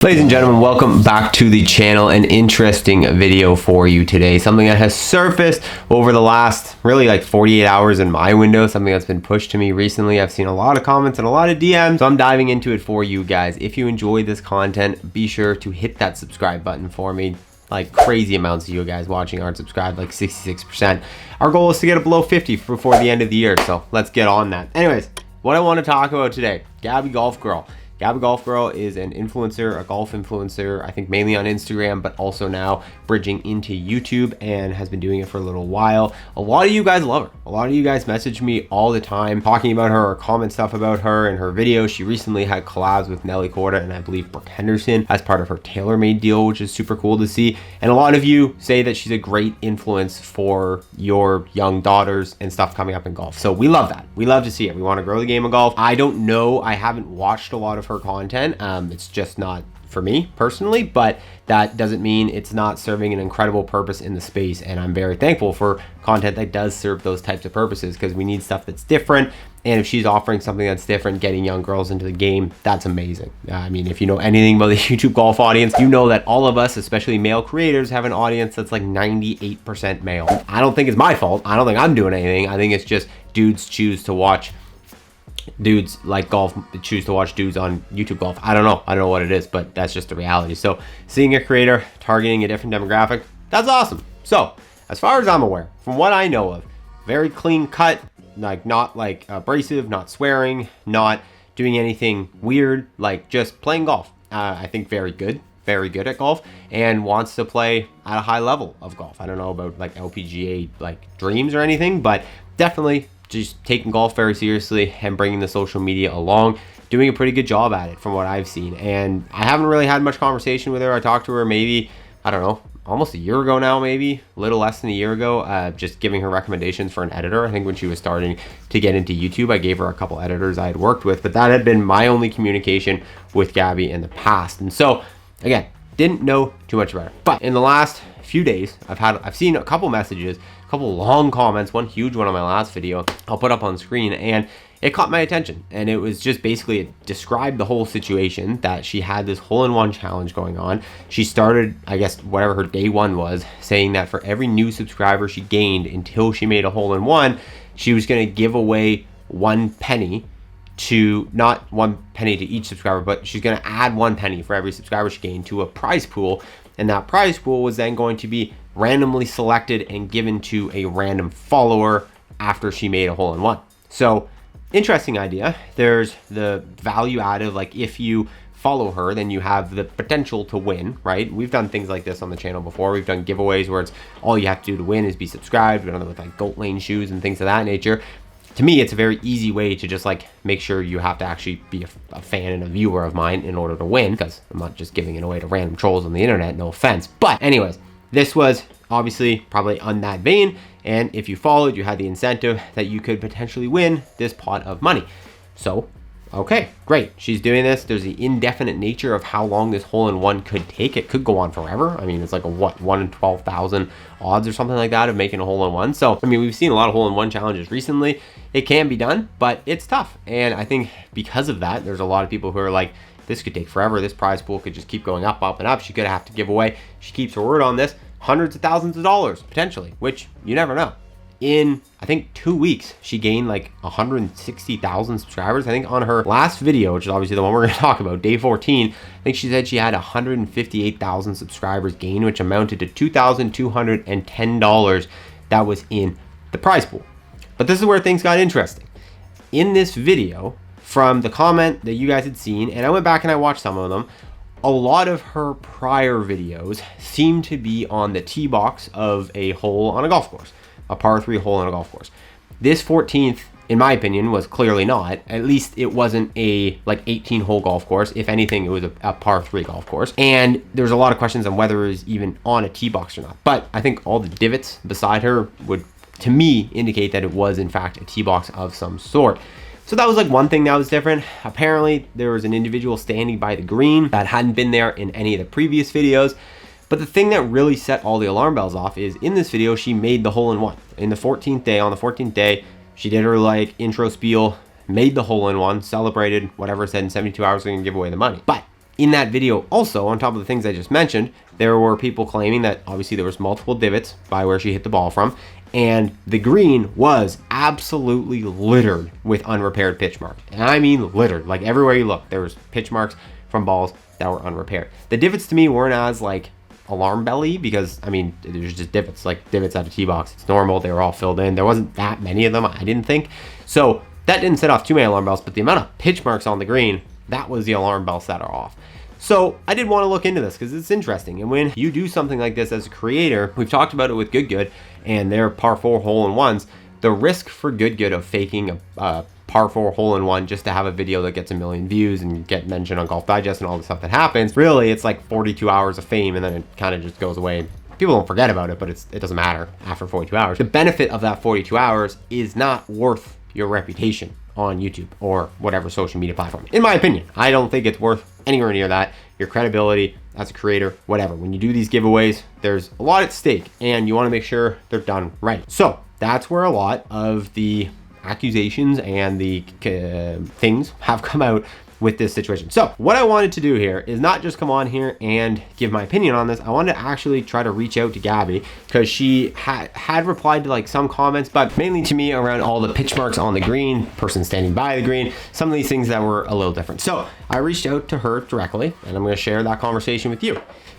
Ladies and gentlemen, welcome back to the channel. An interesting video for you today. Something that has surfaced over the last really like 48 hours in my window. Something that's been pushed to me recently. I've seen a lot of comments and a lot of DMs. So I'm diving into it for you guys. If you enjoy this content, be sure to hit that subscribe button for me. Like crazy amounts of you guys watching aren't subscribed, like 66%. Our goal is to get it below 50 before the end of the year. So let's get on that. Anyways, what I want to talk about today, Gabby Golf Girl. Gabby Golf Girl is an influencer, a golf influencer, I think mainly on Instagram, but also now bridging into YouTube and has been doing it for a little while. A lot of you guys love her. A lot of you guys message me all the time talking about her or comment stuff about her and her videos. She recently had collabs with Nelly Corda and I believe Brooke Henderson as part of her TaylorMade deal, which is super cool to see. And a lot of you say that she's a great influence for your young daughters and stuff coming up in golf. So we love that. We love to see it. We want to grow the game of golf. I don't know. I haven't watched a lot of her content. It's just not for me personally, but that doesn't mean it's not serving an incredible purpose in the space. And I'm very thankful for content that does serve those types of purposes because we need stuff that's different. And if she's offering something that's different, getting young girls into the game, that's amazing. I mean, if you know anything about the YouTube golf audience, you know that all of us, especially male creators, have an audience that's like 98% male. I don't think it's my fault. I don't think I'm doing anything. I think it's just dudes choose to watch dudes like golf, choose to watch dudes on YouTube golf. I don't know what it is, but that's just the reality. So seeing a creator targeting a different demographic, that's awesome. So as far as I'm aware, from what I know of, very clean cut, like not like abrasive, not swearing, not doing anything weird, like just playing golf. I think very good at golf and wants to play at a high level of golf. I don't know about like LPGA like dreams or anything, but definitely just taking golf very seriously and bringing the social media along, doing a pretty good job at it from what I've seen. And I haven't really had much conversation with her. I talked to her maybe, I don't know, almost a year ago now, maybe a little less than a year ago, just giving her recommendations for an editor. I think when she was starting to get into YouTube, I gave her a couple editors I had worked with, but that had been my only communication with Gabby in the past. And so again, didn't know too much about her. But in the last few days, I've seen a couple messages, a couple long comments, one huge one on my last video I'll put up on screen, and it caught my attention. And it was just basically, it described the whole situation that she had this hole-in-one challenge going on. She started, I guess, whatever her day one was, saying that for every new subscriber she gained until she made a hole-in-one, she was going to give away 1 penny to, not 1 penny to each subscriber, but she's going to add 1 penny for every subscriber she gained to a prize pool. And that prize pool was then going to be randomly selected and given to a random follower after she made a hole-in-one. So interesting idea. There's the value add of like, if you follow her, then you have the potential to win, right? We've done things like this on the channel before. We've done giveaways where it's all you have to do to win is be subscribed. We've done it with like Goat Lane shoes and things of that nature. To me, it's a very easy way to just like make sure you have to actually be a fan and a viewer of mine in order to win, because I'm not just giving it away to random trolls on the internet, no offense. But anyways, this was obviously probably on that vein. And if you followed, you had the incentive that you could potentially win this pot of money. So, okay, great. She's doing this. There's the indefinite nature of how long this hole-in-one could take. It could go on forever. I mean, it's like a what, 1 in 12,000 odds or something like that of making a hole-in-one. So, I mean, we've seen a lot of hole-in-one challenges recently. It can be done, but it's tough. And I think because of that, there's a lot of people who are like, this could take forever. This prize pool could just keep going up, up, and up. She could have to give away, she keeps her word on this, hundreds of thousands of dollars potentially, which you never know. In, I think, 2 weeks, she gained like 160,000 subscribers. I think on her last video, which is obviously the one we're going to talk about, day 14, I think she said she had 158,000 subscribers gained, which amounted to $2,210 that was in the prize pool. But this is where things got interesting. In this video, from the comment that you guys had seen, and I went back and I watched some of them, a lot of her prior videos seem to be on the tee box of a hole on a golf course, a par 3 hole on a golf course. This 14th, in my opinion, was clearly not. At least it wasn't a like 18-hole golf course. If anything, it was a par 3 golf course. And there's a lot of questions on whether it was even on a tee box or not. But I think all the divots beside her would, to me, indicate that it was in fact a tee box of some sort. So that was like one thing that was different. Apparently there was an individual standing by the green that hadn't been there in any of the previous videos. But the thing that really set all the alarm bells off is in this video, she made the hole-in-one. In the 14th day, on the 14th day, she did her like intro spiel, made the hole-in-one, celebrated, whatever, said in 72 hours we're gonna give away the money. But in that video also, on top of the things I just mentioned, there were people claiming that obviously there was multiple divots by where she hit the ball from, and the green was absolutely littered with unrepaired pitch marks. And I mean littered, like everywhere you look, there was pitch marks from balls that were unrepaired. The divots to me weren't as like alarm belly, because I mean, there's just divots, like divots at a tee box. It's normal. They were all filled in. There wasn't that many of them, I didn't think. So that didn't set off too many alarm bells, but the amount of pitch marks on the green, that was the alarm bell set off. So I did want to look into this because it's interesting. And when you do something like this as a creator, we've talked about it with Good and their par 4 hole-in-ones, the risk for Good of faking a par 4 hole-in-one just to have a video that gets 1 million views and get mentioned on Golf Digest and all the stuff that happens, really it's like 42 hours of fame, and then it kind of just goes away. People don't forget about it, but it doesn't matter after 42 hours. The benefit of that 42 hours is not worth your reputation on YouTube or whatever social media platform. In my opinion, I don't think it's worth anywhere near that. Your credibility as a creator, whatever. When you do these giveaways, there's a lot at stake and you want to make sure they're done right. So that's where a lot of the accusations and the things have come out with this situation. So what I wanted to do here is not just come on here and give my opinion on this. I wanted to actually try to reach out to Gabby, because she had replied to like some comments, but mainly to me around all the pitch marks on the green, person standing by the green, some of these things that were a little different. So I reached out to her directly, and I'm going to share that conversation with you.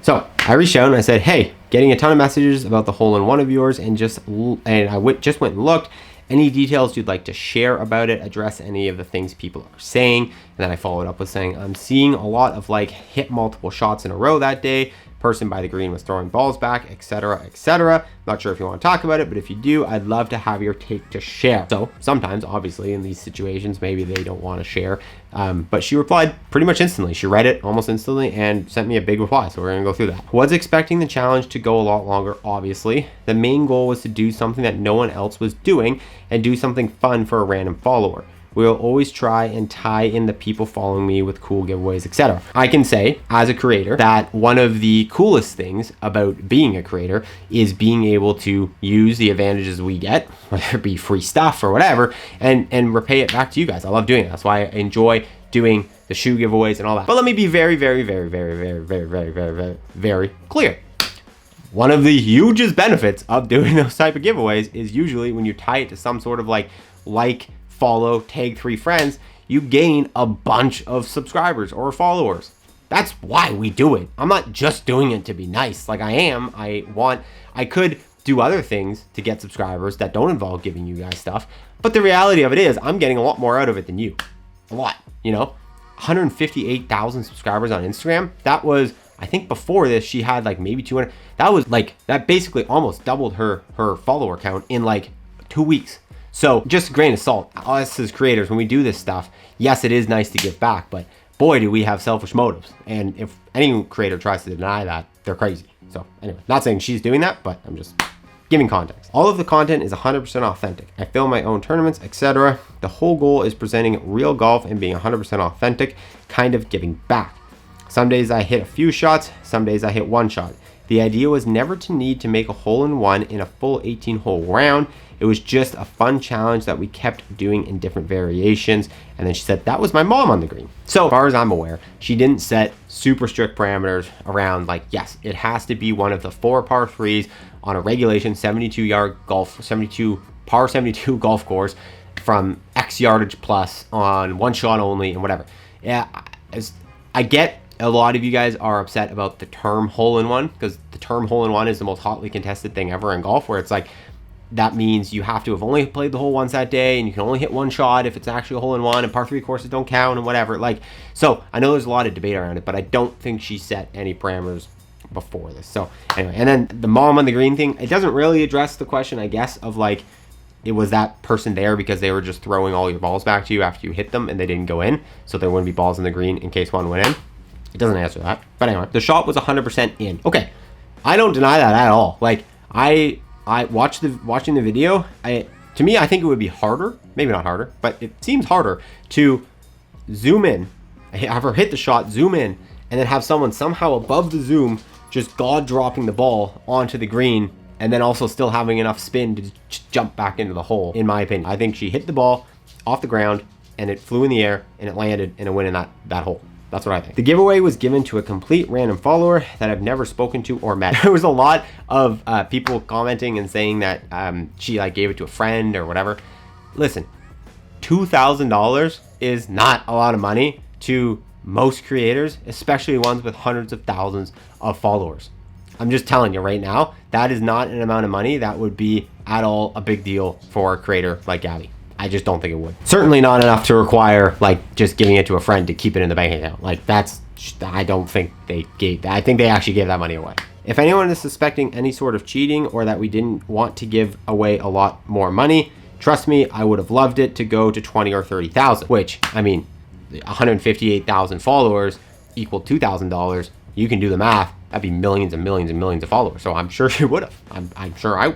So I reached out and I said, hey, getting a ton of messages about the hole-in-one of yours, and just went and looked. Any details you'd like to share about it, address any of the things people are saying. And then I followed up with saying, I'm seeing a lot of like hit multiple shots in a row that day. Person by the green was throwing balls back, etc., etc. Not sure if you want to talk about it, but if you do, I'd love to have your take to share. So sometimes, obviously, in these situations, maybe they don't want to share. But she replied pretty much instantly. She read it almost instantly and sent me a big reply. So we're going to go through that. Was expecting the challenge to go a lot longer, obviously. The main goal was to do something that no one else was doing and do something fun for a random follower. We'll always try and tie in the people following me with cool giveaways, etc. I can say, as a creator, that one of the coolest things about being a creator is being able to use the advantages we get, whether it be free stuff or whatever, and repay it back to you guys. I love doing it. That's why I enjoy doing the shoe giveaways and all that. But let me be very, very, very, very, very, very, very, very, very, very clear. One of the hugest benefits of doing those type of giveaways is usually when you tie it to some sort of like, follow, tag 3 friends, you gain a bunch of subscribers or followers. That's why we do it. I'm not just doing it to be nice. Like I could do other things to get subscribers that don't involve giving you guys stuff. But the reality of it is I'm getting a lot more out of it than you. A lot, 158,000 subscribers on Instagram. That was, I think before this, she had like maybe 200. That basically almost doubled her follower count in like 2 weeks. So just a grain of salt, us as creators, when we do this stuff, yes, it is nice to give back, but boy, do we have selfish motives. And if any creator tries to deny that, they're crazy. So anyway, not saying she's doing that, but I'm just giving context. All of the content is 100% authentic. I film my own tournaments, etc. The whole goal is presenting real golf and being 100% authentic, kind of giving back. Some days I hit a few shots, some days I hit one shot. The idea was never to need to make a hole-in-one in a full 18-hole round. It was just a fun challenge that we kept doing in different variations. And then she said, that was my mom on the green. So as far as I'm aware, she didn't set super strict parameters around like, yes, it has to be one of the 4 par 3s on a regulation 72 par 72 golf course from X yardage plus on one shot only and whatever. Yeah, I get a lot of you guys are upset about the term hole-in-one, because the term hole-in-one is the most hotly contested thing ever in golf, where it's like, that means you have to have only played the hole once that day, and you can only hit one shot if it's actually a hole-in-one, and par 3 courses don't count and whatever. Like, so I know there's a lot of debate around it, but I don't think she set any parameters before this. So anyway, and then the mom on the green thing, it doesn't really address the question, I guess, of like, it was that person there because they were just throwing all your balls back to you after you hit them and they didn't go in, so there wouldn't be balls in the green in case one went in. It doesn't answer that. But anyway, the shot was 100% in. Okay, I don't deny that at all. Like, I watching the video, to me, I think it would be harder, maybe not harder, but it seems harder to zoom in, have her hit the shot, zoom in, and then have someone somehow above the zoom just god dropping the ball onto the green, and then also still having enough spin to jump back into the hole, in my opinion. I think she hit the ball off the ground, and it flew in the air, and it landed in a win in that hole. That's what I think. The giveaway was given to a complete random follower that I've never spoken to or met. There was a lot of people commenting and saying that she like gave it to a friend or whatever. Listen, $2,000 is not a lot of money to most creators, especially ones with hundreds of thousands of followers. I'm just telling you right now, that is not an amount of money that would be at all a big deal for a creator like Gabby. I just don't think it would. Certainly not enough to require like just giving it to a friend to keep it in the bank account. Like I don't think they gave that. I think they actually gave that money away. If anyone is suspecting any sort of cheating or that we didn't want to give away a lot more money, trust me, I would have loved it to go to 20 or 30,000, which, I mean, 158,000 followers equal $2,000. You can do the math. That'd be millions and millions and millions of followers. So I'm sure you would have. I'm sure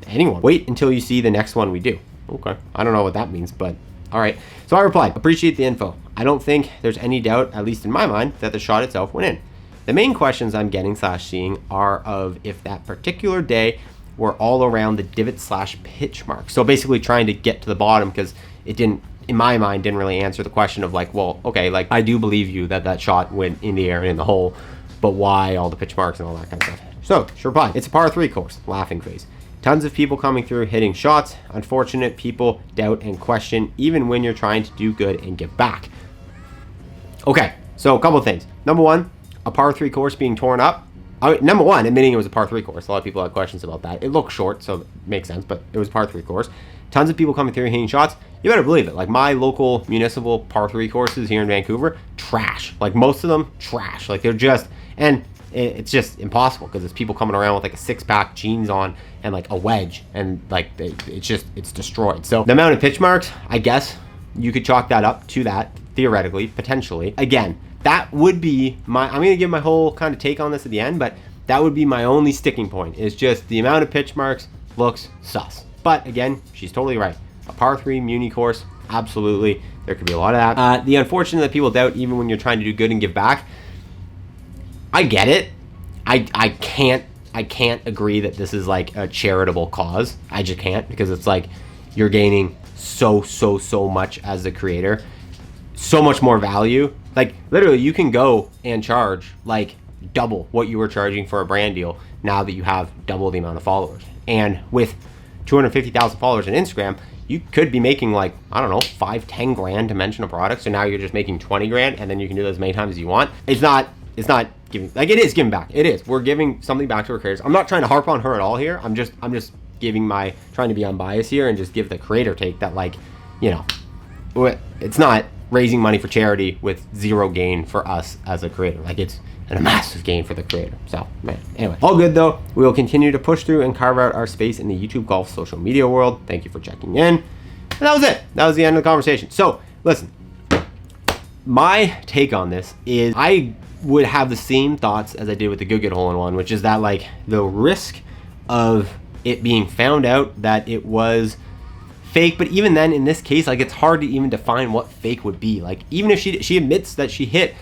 anyone. Wait until you see the next one we do. Okay. I don't know what that means, but all right. So I replied, appreciate the info. I don't think there's any doubt, at least in my mind, that the shot itself went in. The main questions I'm getting / seeing are of if that particular day were all around the divot / pitch mark. So basically trying to get to the bottom, because it didn't, in my mind, didn't really answer the question of like, well, okay, like I do believe you that shot went in the air and in the hole, but why all the pitch marks and all that kind of stuff? So she replied, it's a par 3 course, laughing face. Tons of people coming through hitting shots. Unfortunate people doubt and question even when you're trying to do good and give back. Okay, so a couple of things. Number one, a par 3 course being torn up. Number one, admitting it was a par 3 course. A lot of people had questions about that. It looked short, so it makes sense, but it was a par 3 course. Tons of people coming through hitting shots. You better believe it. Like my local municipal par 3 courses here in Vancouver, trash. Like most of them, trash. Like they're just, and it's just impossible because it's people coming around with like a 6-pack, jeans on, and like a wedge, and like it's destroyed. So the amount of pitch marks, I guess you could chalk that up to that, theoretically, potentially. Again, that would be my, I'm gonna give my whole kind of take on this at the end, but that would be my only sticking point, is just the amount of pitch marks looks sus. But again, she's totally right. A par 3 muni course, absolutely. There could be a lot of that. The unfortunate that people doubt even when you're trying to do good and give back. I get it. I can't agree that this is like a charitable cause. I just can't, because it's like you're gaining so much as a creator, so much more value. Like literally you can go and charge like double what you were charging for a brand deal now that you have double the amount of followers. And with 250,000 followers on Instagram, you could be making like, I don't know, 5-10 grand to mention a product. So now you're just making 20 grand and then you can do that as many times as you want. It's not giving, like it is giving back. It is. We're giving something back to our creators. I'm not trying to harp on her at all here. I'm just giving trying to be unbiased here and just give the creator take that, like, you know, it's not raising money for charity with zero gain for us as a creator. Like it's a massive gain for the creator. So, man, anyway, all good though. We will continue to push through and carve out our space in the YouTube golf social media world. Thank you for checking in. And that was it. That was the end of the conversation. So, listen, my take on this is I would have the same thoughts as I did with the Good Hole-in-One, which is that like the risk of it being found out that it was fake. But even then, in this case, like it's hard to even define what fake would be. Like even if she admits that she has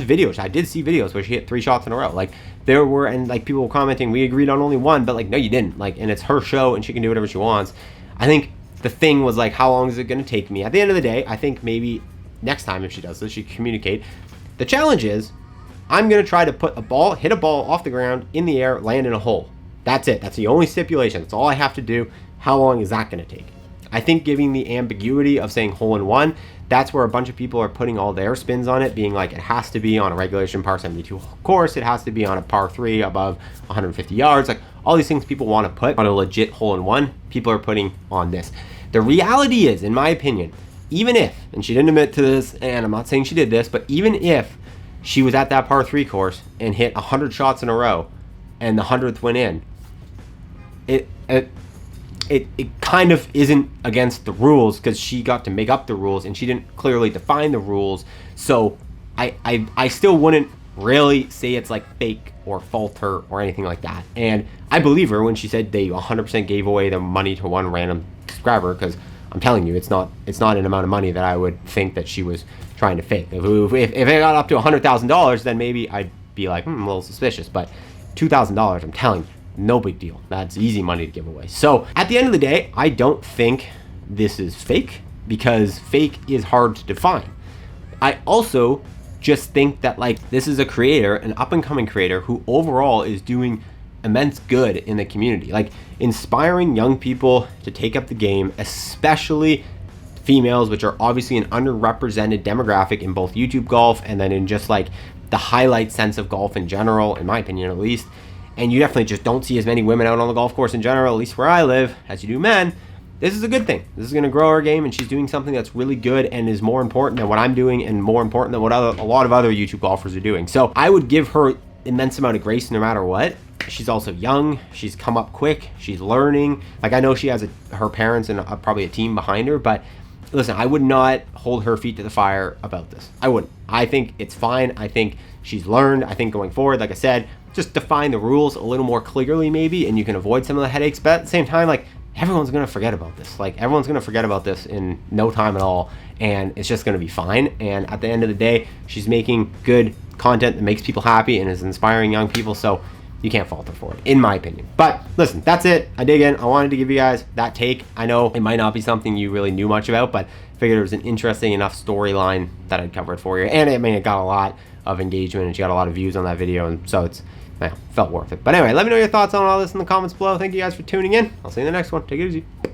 videos. I did see videos where she hit 3 shots in a row. Like there were, and like people were commenting, we agreed on only one, but like no, you didn't. Like, and it's her show and she can do whatever she wants. I think the thing was like, how long is it going to take me? At the end of the day, I think maybe next time if she does this, she can communicate. The challenge is, I'm going to try to hit a ball off the ground in the air, land in a hole. That's it. That's the only stipulation. That's all I have to do. How long is that going to take? I think giving the ambiguity of saying hole-in-one, that's where a bunch of people are putting all their spins on it, being like it has to be on a regulation par 72 course, it has to be on a par 3 above 150 yards, like all these things people want to put on a legit hole-in-one, people are putting on this. The reality is, in my opinion, even if, and she didn't admit to this, and I'm not saying she did this, but even if she was at that par 3 course and hit 100 shots in a row and the 100th went in, it kind of isn't against the rules because she got to make up the rules and she didn't clearly define the rules. So I still wouldn't really say it's like fake or fault her or anything like that. And I believe her when she said they 100% gave away the money to one random subscriber, because I'm telling you, it's not an amount of money that I would think that she was trying to fake. If it got up to $100,000, then maybe I'd be like, a little suspicious. But $2,000, I'm telling you, no big deal. That's easy money to give away. So at the end of the day, I don't think this is fake, because fake is hard to define. I also just think that like this is a creator, an up and coming creator who overall is doing immense good in the community, like inspiring young people to take up the game, especially females, which are obviously an underrepresented demographic in both YouTube golf and then in just like the highlight sense of golf in general, in my opinion at least. And you definitely just don't see as many women out on the golf course in general, at least where I live, as you do men. This is a good thing. This is going to grow her game, and she's doing something that's really good and is more important than what I'm doing and more important than what a lot of other YouTube golfers are doing. So I would give her immense amount of grace no matter what. She's also young. She's come up quick. She's learning. Like, I know she has her parents and probably a team behind her, but listen, I would not hold her feet to the fire about this. I wouldn't. I think it's fine. I think she's learned. I think going forward, like I said, just define the rules a little more clearly maybe, and you can avoid some of the headaches. But at the same time, like, everyone's going to forget about this. Like, everyone's going to forget about this in no time at all, and it's just going to be fine. And at the end of the day, she's making good content that makes people happy and is inspiring young people, so you can't fault her for it, in my opinion. But listen, that's it. I dig in. I wanted to give you guys that take. I know it might not be something you really knew much about, but I figured it was an interesting enough storyline that I'd cover it for you. And it got a lot of engagement, and she got a lot of views on that video, and so it's felt worth it. But anyway, let me know your thoughts on all this in the comments below. Thank you guys for tuning in. I'll see you in the next one. Take it easy.